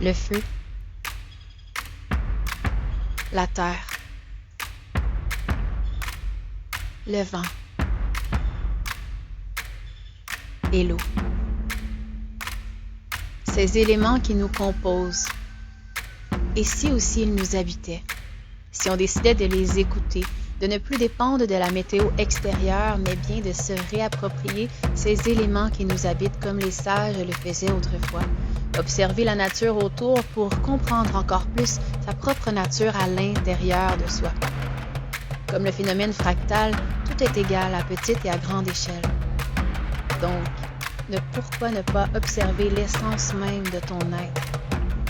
le feu, la terre, le vent et l'eau. Ces éléments qui nous composent. Et si aussi ils nous habitaient? Si on décidait de les écouter, de ne plus dépendre de la météo extérieure, mais bien de se réapproprier ces éléments qui nous habitent comme les sages le faisaient autrefois. Observer la nature autour pour comprendre encore plus sa propre nature à l'intérieur de soi. Comme le phénomène fractal, tout est égal à petite et à grande échelle. Donc, pourquoi ne pas observer l'essence même de ton être,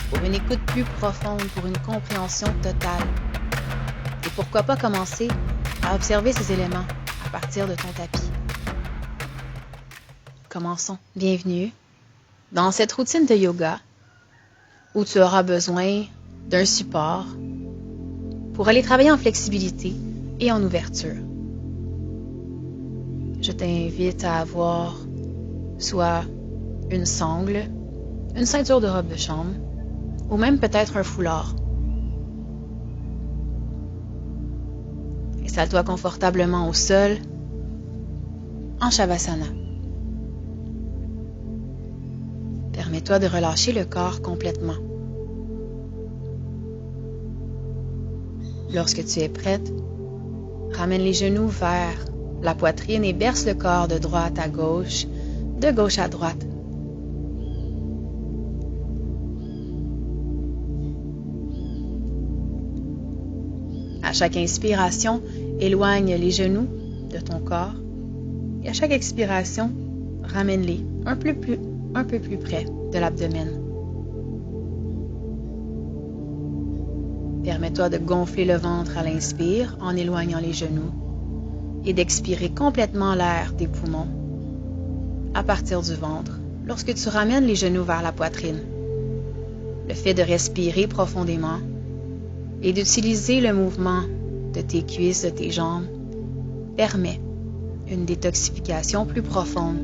pour une écoute plus profonde, pour une compréhension totale? Et pourquoi pas commencer à observer ces éléments à partir de ton tapis? Commençons. Bienvenue dans cette routine de yoga où tu auras besoin d'un support pour aller travailler en flexibilité et en ouverture. Je t'invite à avoir soit une sangle, une ceinture de robe de chambre, ou même peut-être un foulard. Installe-toi confortablement au sol, en Shavasana. Permets-toi de relâcher le corps complètement. Lorsque tu es prête, ramène les genoux vers la poitrine et berce le corps de droite à gauche, de gauche à droite. À chaque inspiration, éloigne les genoux de ton corps et à chaque expiration, ramène-les un peu plus près de l'abdomen. Permets-toi de gonfler le ventre à l'inspire en éloignant les genoux et d'expirer complètement l'air des poumons à partir du ventre lorsque tu ramènes les genoux vers la poitrine. Le fait de respirer profondément et d'utiliser le mouvement de tes cuisses, de tes jambes, permet une détoxification plus profonde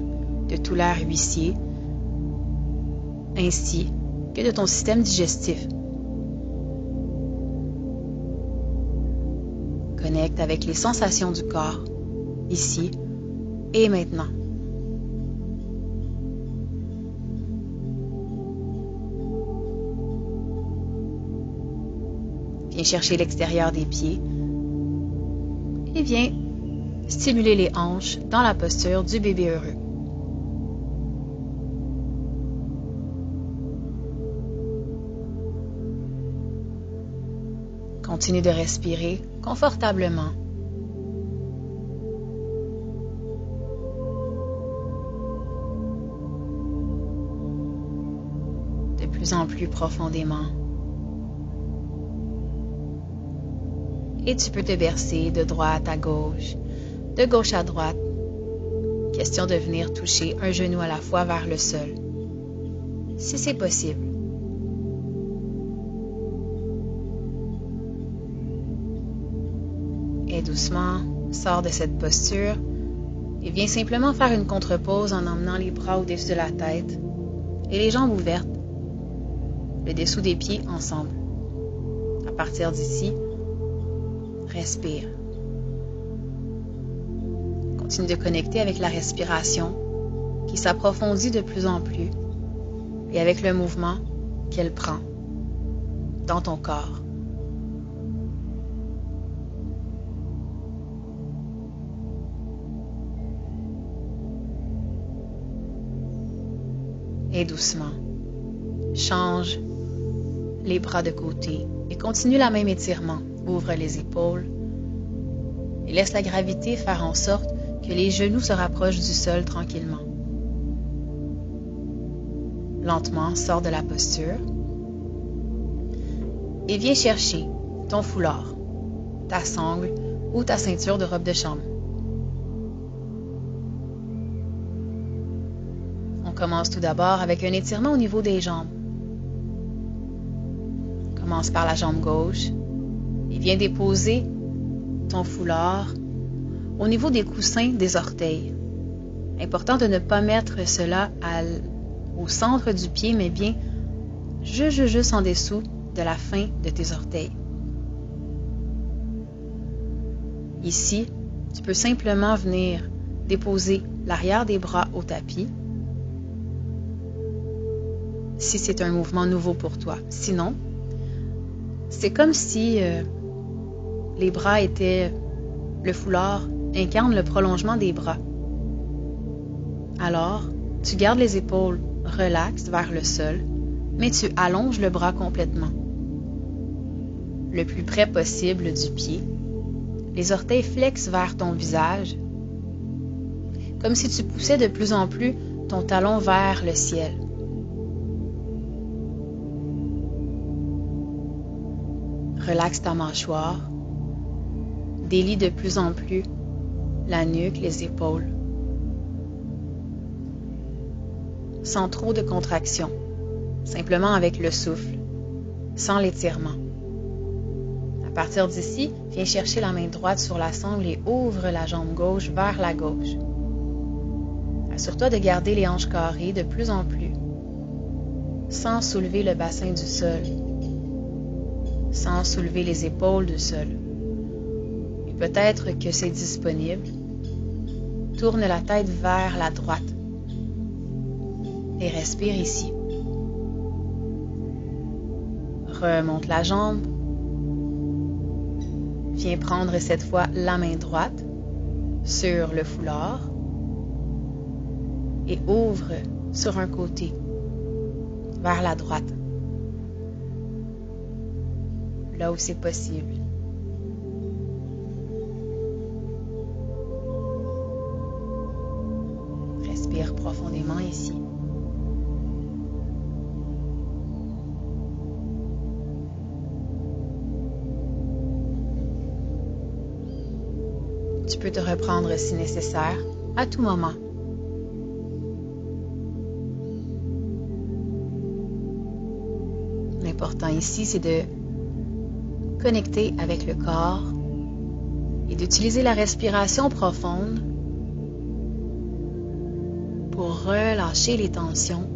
de tout l'air huissier ainsi que de ton système digestif. Connecte avec les sensations du corps, ici et maintenant. Viens chercher l'extérieur des pieds et viens stimuler les hanches dans la posture du bébé heureux. Continue de respirer confortablement. De plus en plus profondément. Et tu peux te bercer de droite à gauche, de gauche à droite. Question de venir toucher un genou à la fois vers le sol, si c'est possible. Et doucement, sors de cette posture et viens simplement faire une contre-pause en emmenant les bras au-dessus de la tête et les jambes ouvertes, le dessous des pieds ensemble. À partir d'ici, respire. Continue de connecter avec la respiration qui s'approfondit de plus en plus et avec le mouvement qu'elle prend dans ton corps. Et doucement, change les bras de côté et continue la même étirement. Ouvre les épaules et laisse la gravité faire en sorte que les genoux se rapprochent du sol tranquillement. Lentement, sors de la posture et viens chercher ton foulard, ta sangle ou ta ceinture de robe de chambre. On commence tout d'abord avec un étirement au niveau des jambes. Commence par la jambe gauche et viens déposer ton foulard au niveau des coussins des orteils. Important de ne pas mettre cela au centre du pied, mais bien juste en dessous de la fin de tes orteils. Ici, tu peux simplement venir déposer l'arrière des bras au tapis si c'est un mouvement nouveau pour toi. Sinon, c'est comme si les bras étaient... Le foulard incarne le prolongement des bras. Alors, tu gardes les épaules relaxes vers le sol, mais tu allonges le bras complètement. Le plus près possible du pied. Les orteils flexent vers ton visage, comme si tu poussais de plus en plus ton talon vers le ciel. Relaxe ta mâchoire. Délie de plus en plus la nuque, les épaules. Sans trop de contraction, simplement avec le souffle, sans l'étirement. À partir d'ici, viens chercher la main droite sur la sangle et ouvre la jambe gauche vers la gauche. Assure-toi de garder les hanches carrées de plus en plus, sans soulever le bassin du sol, sans soulever les épaules du sol. Et peut-être que c'est disponible. Tourne la tête vers la droite et respire ici. Remonte la jambe. Viens prendre cette fois la main droite sur le foulard et ouvre sur un côté, vers la droite, là où c'est possible. Respire profondément ici. Tu peux te reprendre si nécessaire, à tout moment. L'important ici, c'est de connecter avec le corps et d'utiliser la respiration profonde pour relâcher les tensions,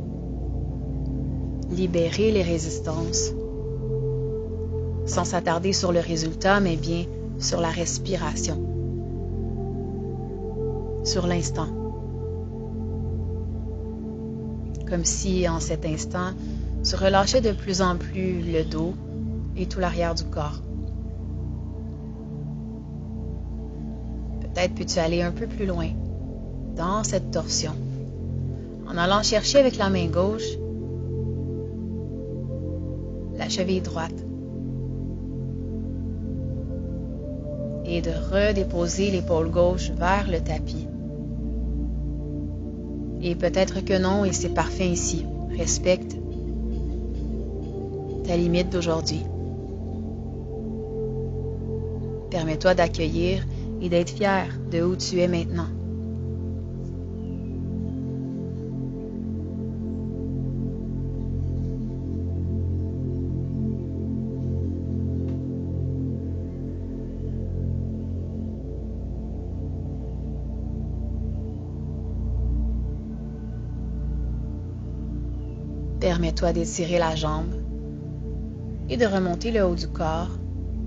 libérer les résistances, sans s'attarder sur le résultat, mais bien sur la respiration, sur l'instant. Comme si, en cet instant, tu relâchais de plus en plus le dos et tout l'arrière du corps. Peut-être peux-tu aller un peu plus loin dans cette torsion, en allant chercher avec la main gauche la cheville droite et de redéposer l'épaule gauche vers le tapis. Et peut-être que non, et c'est parfait ici. Respecte ta limite d'aujourd'hui. Permets-toi d'accueillir et d'être fier de où tu es maintenant. Permets-toi d'étirer la jambe et de remonter le haut du corps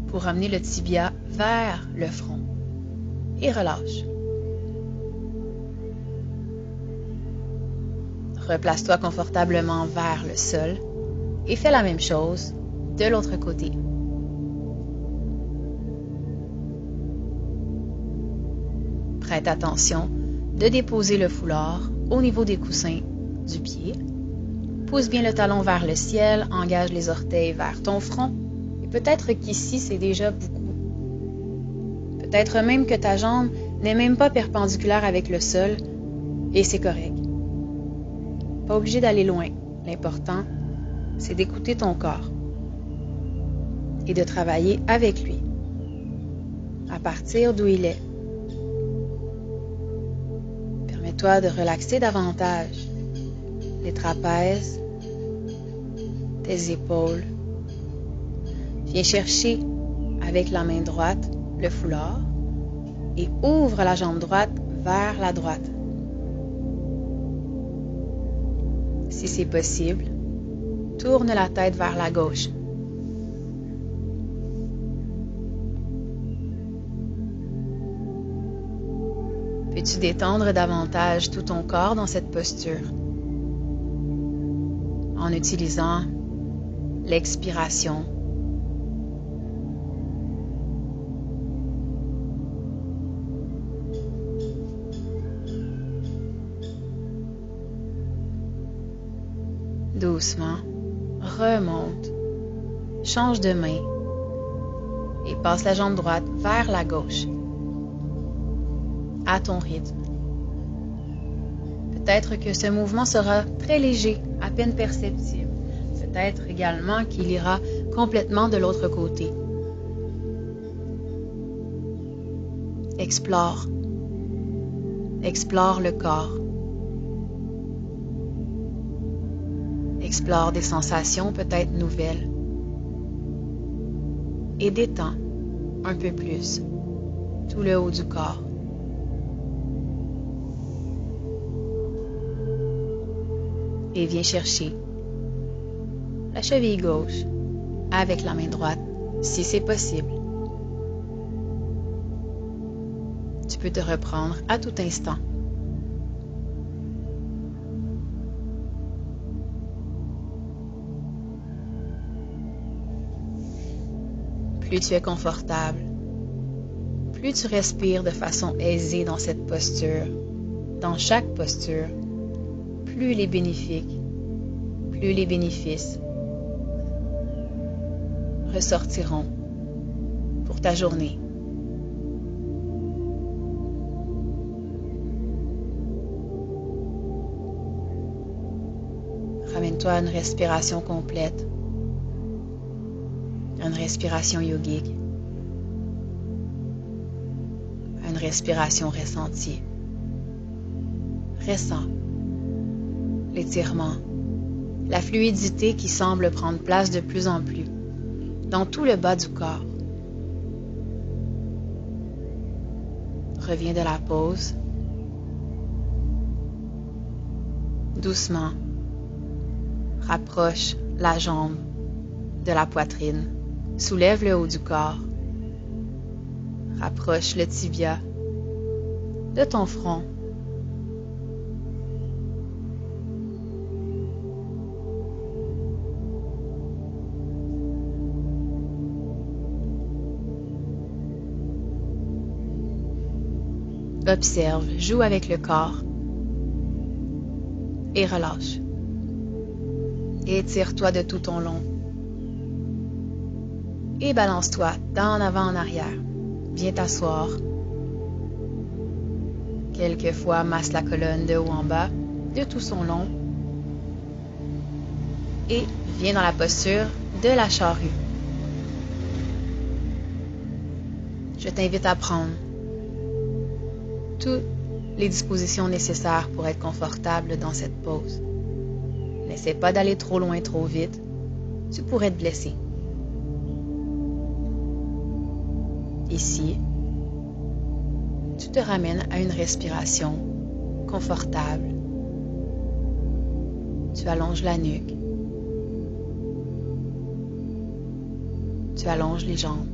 pour ramener le tibia vers le front. Et relâche. Replace-toi confortablement vers le sol et fais la même chose de l'autre côté. Prête attention de déposer le foulard au niveau des coussins du pied. Pousse bien le talon vers le ciel, engage les orteils vers ton front. Et peut-être qu'ici, c'est déjà beaucoup. Peut-être même que ta jambe n'est même pas perpendiculaire avec le sol, et c'est correct. Pas obligé d'aller loin. L'important, c'est d'écouter ton corps et de travailler avec lui, à partir d'où il est. Permets-toi de relaxer davantage les trapèzes, tes épaules. Viens chercher avec la main droite le foulard et ouvre la jambe droite vers la droite. Si c'est possible, Tourne la tête vers la gauche. Peux-tu détendre davantage tout ton corps dans cette posture en utilisant l'expiration. Doucement, remonte, change de main et passe la jambe droite vers la gauche, à ton rythme. Peut-être que ce mouvement sera très léger, à peine perceptible. Peut-être également qu'il ira complètement de l'autre côté. Explore. Explore le corps. Explore des sensations peut-être nouvelles. Et détends un peu plus tout le haut du corps. Et viens chercher la cheville gauche avec la main droite, si c'est possible. Tu peux te reprendre à tout instant. Plus tu es confortable, plus tu respires de façon aisée dans cette posture, dans chaque posture, plus il est bénéfique, plus les bénéfices ressortiront pour ta journée. Ramène-toi à une respiration complète, à une respiration yogique, à une respiration ressentie. Ressens l'étirement, la fluidité qui semble prendre place de plus en plus dans tout le bas du corps. Reviens de la pause. Doucement, rapproche la jambe de la poitrine. Soulève le haut du corps. Rapproche le tibia de ton front. Observe, joue avec le corps et relâche. Et étire-toi de tout ton long. Et balance-toi d'en avant en arrière. Viens t'asseoir. Quelquefois, masse la colonne de haut en bas, de tout son long. Et viens dans la posture de la charrue. Je t'invite à prendre toutes les dispositions nécessaires pour être confortable dans cette pose. N'essaie pas d'aller trop loin, trop vite. Tu pourrais te blesser. Ici, tu te ramènes à une respiration confortable. Tu allonges la nuque. Tu allonges les jambes.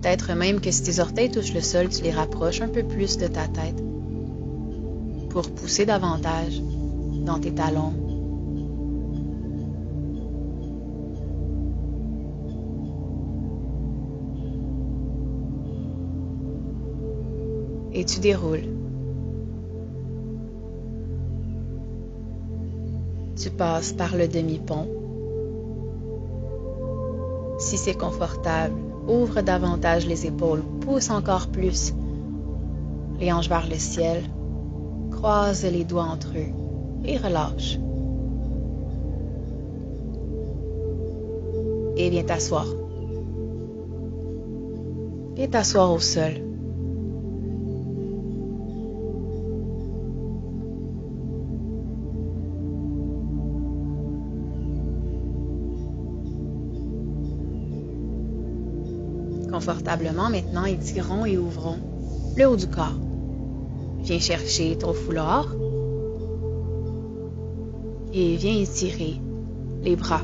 Peut-être même que si tes orteils touchent le sol, tu les rapproches un peu plus de ta tête pour pousser davantage dans tes talons. Et tu déroules. Tu passes par le demi-pont. Si c'est confortable, ouvre davantage les épaules, pousse encore plus les hanches vers le ciel, croise les doigts entre eux et relâche. Et viens t'asseoir. Viens t'asseoir au sol. Confortablement, maintenant, étirons et ouvrons le haut du corps. Viens chercher ton foulard et viens étirer les bras.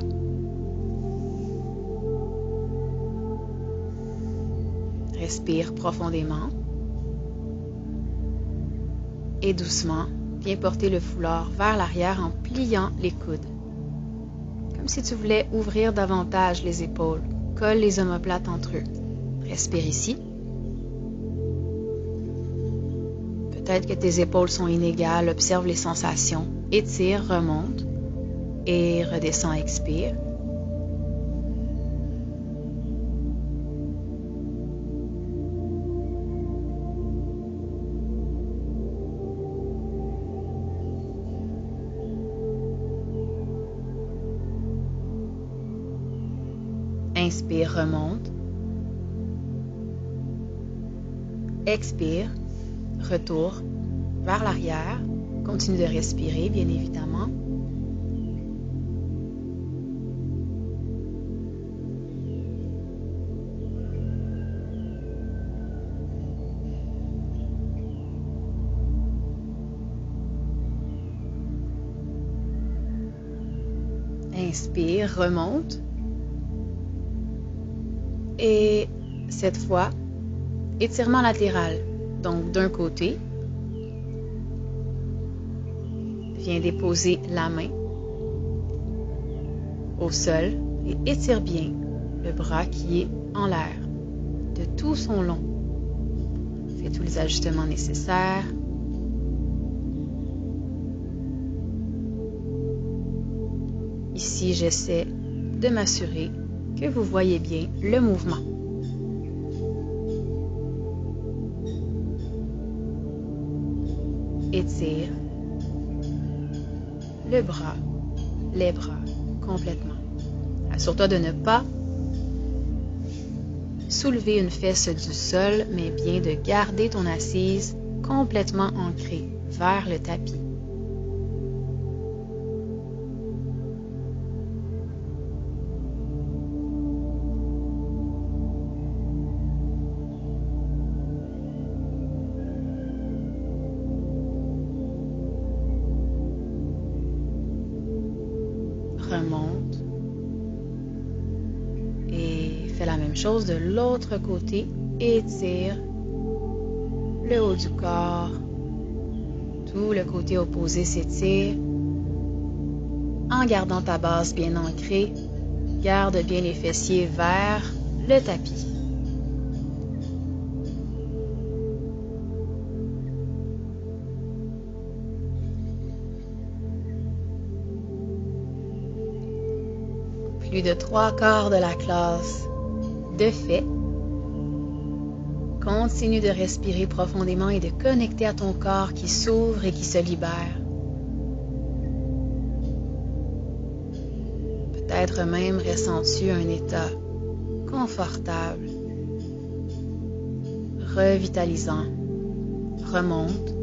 Respire profondément. Et doucement, viens porter le foulard vers l'arrière en pliant les coudes. Comme si tu voulais ouvrir davantage les épaules. Colle les omoplates entre eux. Respire ici. Peut-être que tes épaules sont inégales. Observe les sensations. Étire, remonte. Et redescends, expire. Inspire, remonte. Expire, retour vers l'arrière. Continue de respirer, bien évidemment. Inspire, remonte. Et cette fois, étirement latéral. Donc d'un côté, viens déposer la main au sol et étire bien le bras qui est en l'air de tout son long. Fais tous les ajustements nécessaires. Ici, j'essaie de m'assurer que vous voyez bien le mouvement. Étire le bras, les bras complètement. Assure-toi de ne pas soulever une fesse du sol, mais bien de garder ton assise complètement ancrée vers le tapis. Remonte et fais la même chose de l'autre côté. Étire le haut du corps, tout le côté opposé s'étire en gardant ta base bien ancrée. Garde bien les fessiers vers le tapis. Plus de 3/4 de la classe de fait. Continue de respirer profondément et de connecter à ton corps qui s'ouvre et qui se libère. Peut-être même ressens-tu un état confortable, revitalisant. Remonte.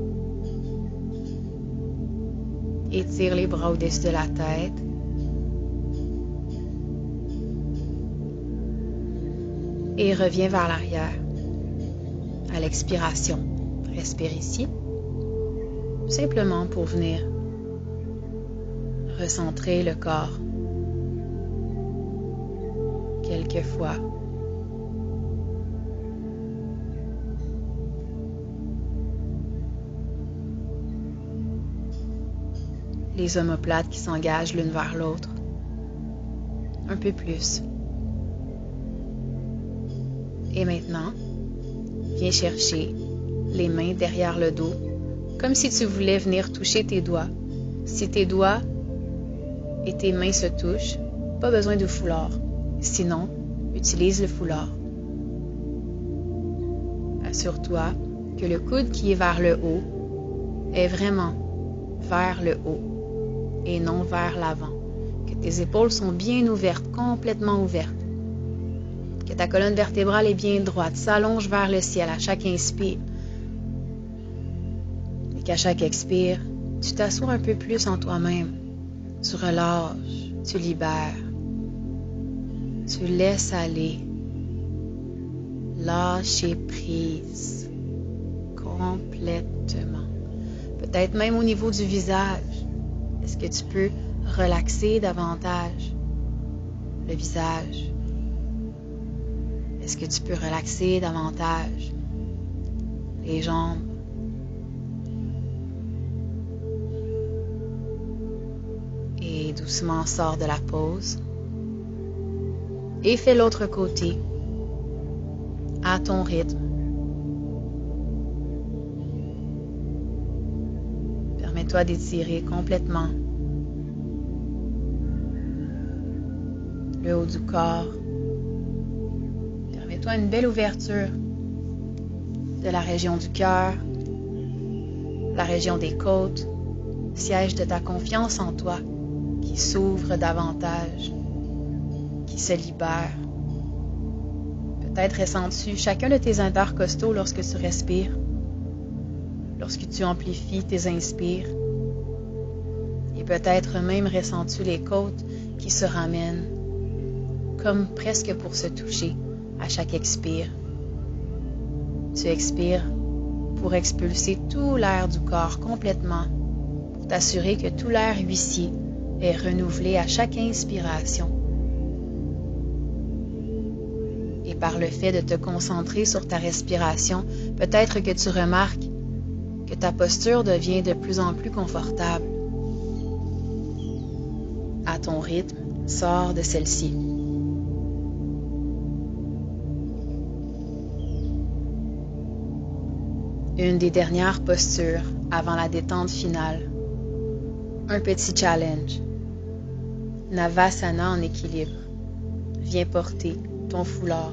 Étire les bras au-dessus de la tête. Et reviens vers l'arrière. À l'expiration, respire ici, simplement pour venir recentrer le corps. Quelques fois. Les omoplates qui s'engagent l'une vers l'autre. Un peu plus. Et maintenant, viens chercher les mains derrière le dos, comme si tu voulais venir toucher tes doigts. Si tes doigts et tes mains se touchent, pas besoin de foulard. Sinon, utilise le foulard. Assure-toi que le coude qui est vers le haut est vraiment vers le haut et non vers l'avant. Que tes épaules sont bien ouvertes, complètement ouvertes. Que ta colonne vertébrale est bien droite, s'allonge vers le ciel à chaque inspire. Et qu'à chaque expire, tu t'assois un peu plus en toi-même. Tu relâches, tu libères. Tu laisses aller. Lâcher prise. Complètement. Peut-être même au niveau du visage. Est-ce que tu peux relaxer davantage? le visage. Est-ce que tu peux relaxer davantage les jambes? Et doucement sors de la pause. Et fais l'autre côté à ton rythme. Permets-toi d'étirer complètement le haut du corps. Permets-toi une belle ouverture de la région du cœur, la région des côtes, siège de ta confiance en toi qui s'ouvre davantage, qui se libère. Peut-être ressens-tu chacun de tes intercostaux lorsque tu respires, lorsque tu amplifies tes inspires. Et peut-être même ressens-tu les côtes qui se ramènent, comme presque pour se toucher à chaque expire. Tu expires pour expulser tout l'air du corps complètement, pour t'assurer que tout l'air huissier est renouvelé à chaque inspiration. Et par le fait de te concentrer sur ta respiration, peut-être que tu remarques que ta posture devient de plus en plus confortable. À ton rythme, sors de celle-ci. Une des dernières postures avant la détente finale. Un petit challenge. Navasana en équilibre. Viens porter ton foulard.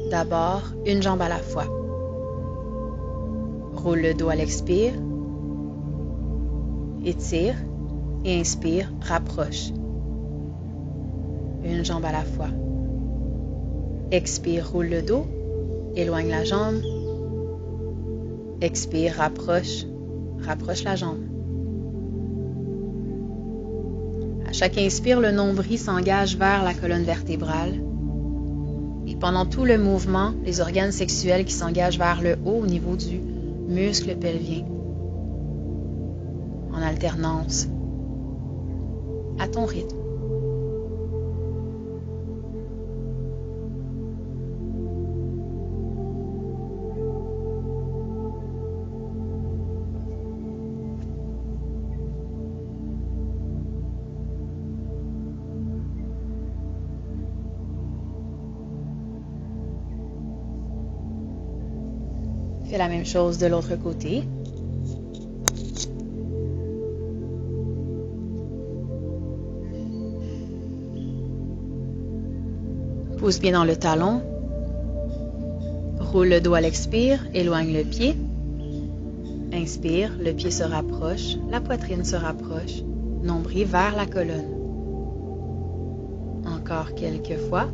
D'abord, une jambe à la fois. Roule le dos à l'expire. Étire et inspire, rapproche. Une jambe à la fois. Expire, roule le dos. Éloigne la jambe. Expire, rapproche la jambe. À chaque inspire, le nombril s'engage vers la colonne vertébrale. Et pendant tout le mouvement, les organes sexuels qui s'engagent vers le haut au niveau du muscle pelvien. En alternance. À ton rythme. Fais la même chose de l'autre côté. Pousse bien dans le talon. Roule le dos à l'expire, éloigne le pied. Inspire, le pied se rapproche, la poitrine se rapproche, nombril vers la colonne. Encore quelques fois.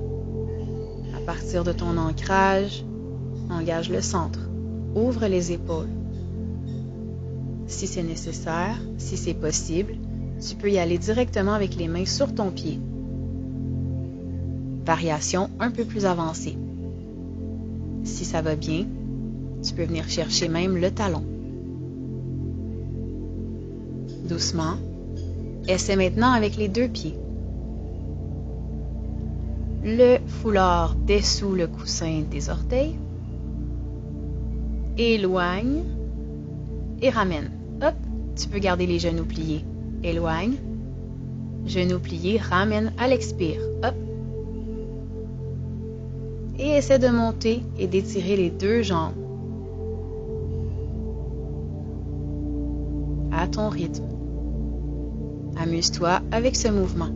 À partir de ton ancrage, engage le centre. Ouvre les épaules. Si c'est nécessaire, si c'est possible, tu peux y aller directement avec les mains sur ton pied. Variation un peu plus avancée. Si ça va bien, tu peux venir chercher même le talon. Doucement, essaie maintenant avec les deux pieds. Le foulard dessous le coussin des orteils. Éloigne et ramène. Hop, tu peux garder les genoux pliés. Éloigne, genoux pliés, ramène à l'expire. Hop. Et essaie de monter et d'étirer les deux jambes. À ton rythme. Amuse-toi avec ce mouvement.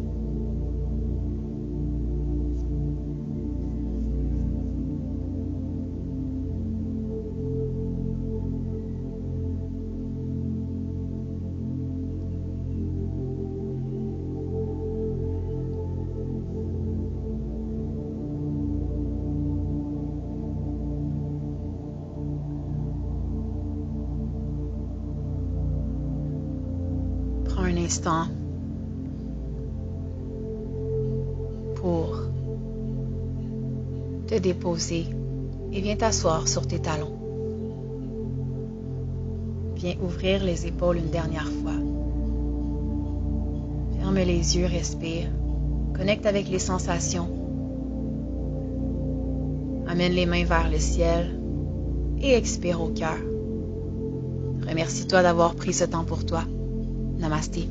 Un instant pour te déposer et viens t'asseoir sur tes talons. Viens ouvrir les épaules une dernière fois. Ferme les yeux, respire Connecte avec les sensations. Amène les mains vers le ciel et expire au cœur. Remercie-toi d'avoir pris ce temps pour toi. Namasté.